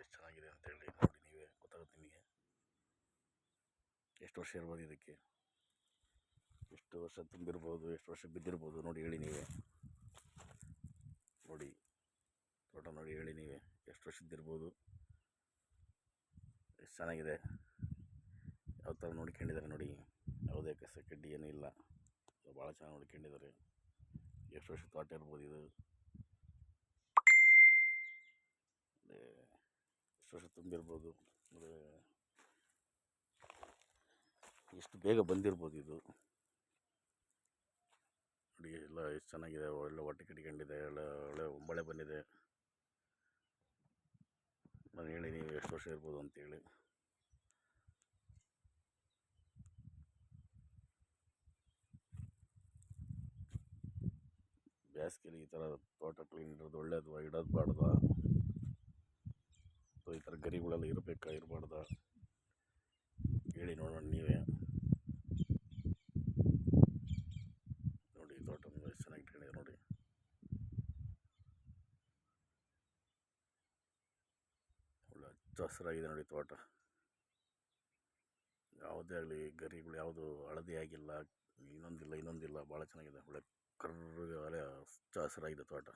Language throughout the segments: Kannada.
ಎಷ್ಟು ಚೆನ್ನಾಗಿದೆ ಅಂತೇಳಿ ನೋಡಿ, ನೀವೇ ಗೊತ್ತಾಗುತ್ತೆ ನಿಮಗೆ. ಎಷ್ಟು ವರ್ಷ ಇರ್ಬೋದು ಇದಕ್ಕೆ, ಎಷ್ಟು ವರ್ಷ ತುಂಬಿರ್ಬೋದು, ಎಷ್ಟು ವರ್ಷ ಬಿದ್ದಿರ್ಬೋದು ನೋಡಿ, ಹೇಳಿ ನೀವೇ. ನೋಡಿ ತೋಟ ನೋಡಿ, ಹೇಳಿ ನೀವೇ ಎಷ್ಟು ವರ್ಷದ್ದಿರ್ಬೋದು, ಎಷ್ಟು ಚೆನ್ನಾಗಿದೆ, ಯಾವ ಥರ ನೋಡ್ಕೊಂಡಿದ್ದಾರೆ ನೋಡಿ. ಯಾವುದೇ ಕಸ ಕಡ್ಡಿ ಏನೂ ಇಲ್ಲ, ಭಾಳ ಚೆನ್ನಾಗಿ ನೋಡ್ಕೊಂಡಿದ್ದಾರೆ. ಎಷ್ಟು ವರ್ಷದ ತೋಟ ಇರ್ಬೋದು ಇದು, ಎಷ್ಟು ವರ್ಷ ತುಂಬಿರ್ಬೋದು, ಎಷ್ಟು ಬೇಗ ಬಂದಿರ್ಬೋದು ಇದು ನೋಡಿ. ಎಲ್ಲ ಎಷ್ಟು ಚೆನ್ನಾಗಿದೆ, ಒಳ್ಳೆ ಹೊಟ್ಟೆ ಕಟ್ಕೊಂಡಿದೆ, ಒಳ್ಳೆ ಒಂಬಳೆ ಬಂದಿದೆ. ನಾನು ಹೇಳಿ ನೀವು ಎಷ್ಟು ವರ್ಷ ಇರ್ಬೋದು ಅಂತೇಳಿ. ಬೇಸಿಗೆಲಿ ಈ ಥರ ತೋಟ ಕ್ಲೀನ್ ಇರೋದು ಒಳ್ಳೇದು, ಇಡೋದು ಬಾರ್ದ, ಈ ಥರ ಗರಿಗಳೆಲ್ಲ ಇರಬೇಕಾ ಇರಬಾರ್ದ ಹೇಳಿ ನೋಡೋಣ ನೀವೇ. ನೋಡಿ ತೋಟ ಎಷ್ಟು ಚೆನ್ನಾಗಿ ಇಟ್ಕೊಂಡಿದೆ ನೋಡಿ, ಒಳ್ಳೆ ಹಚ್ಚ ಹಸಿರಾಗಿದೆ ನೋಡಿ ತೋಟ. ಯಾವುದೇ ಆಗಲಿ ಗರಿಗಳು ಯಾವುದು ಹಳದಿ ಆಗಿಲ್ಲ, ಇನ್ನೊಂದಿಲ್ಲ, ಭಾಳ ಚೆನ್ನಾಗಿದೆ. ಒಳ್ಳೆ ಕರ್ರಗೆ ಒಳ್ಳೆ ಹಚ್ಚ ಹಸಿರಾಗಿದೆ ತೋಟ.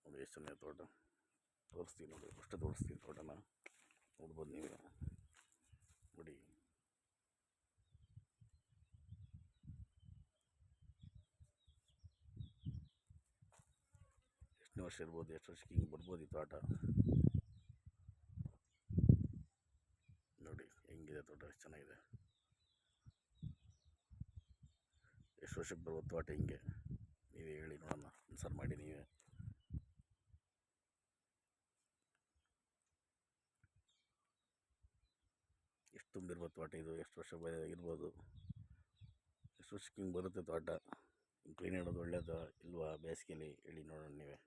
ನೋಡಿ ಎಷ್ಟು ಚೆನ್ನಾಗಿದೆ ತೋಟ. ತೋರಿಸ್ತೀನಿ ನೋಡಿ, ಅಷ್ಟೇ ತೋರಿಸ್ತೀನಿ ತೋಟನ, ನೋಡ್ಬೋದು ನೀವೇ ನೋಡಿ. ಎಷ್ಟನೇ ವರ್ಷ ಇರ್ಬೋದು, ಎಷ್ಟು ವರ್ಷಕ್ಕೆ ಹಿಂಗೆ ಬರ್ಬೋದು ಈ ತೋಟ ನೋಡಿ. ಹೆಂಗಿದೆ ತೋಟ, ಎಷ್ಟು ಚೆನ್ನಾಗಿದೆ. ಎಷ್ಟು ವರ್ಷಕ್ಕೆ ಬರ್ಬೋದು ತೋಟ ಹಿಂಗೆ, ನೀವೇ ಹೇಳಿ ನೋಡೋಣ, ಆನ್ಸರ್ ಮಾಡಿ ನೀವೇ. ಎಷ್ಟು ತುಂಬಿರ್ಬೋದು ತೋಟ ಇದು, ಎಷ್ಟು ವರ್ಷ ಇರ್ಬೋದು, ಎಷ್ಟು ವರ್ಷಕ್ಕೆ ಹಿಂಗೆ ಬರುತ್ತೆ ತೋಟ, ಹಿಂಗೆ ಕ್ಲೀನ್ ಇಡೋದು ಒಳ್ಳೇದು ಇಲ್ವಾ ಬೇಸಿಗೆಲಿ ಹೇಳಿ ನೋಡೋಣ ನೀವೇ.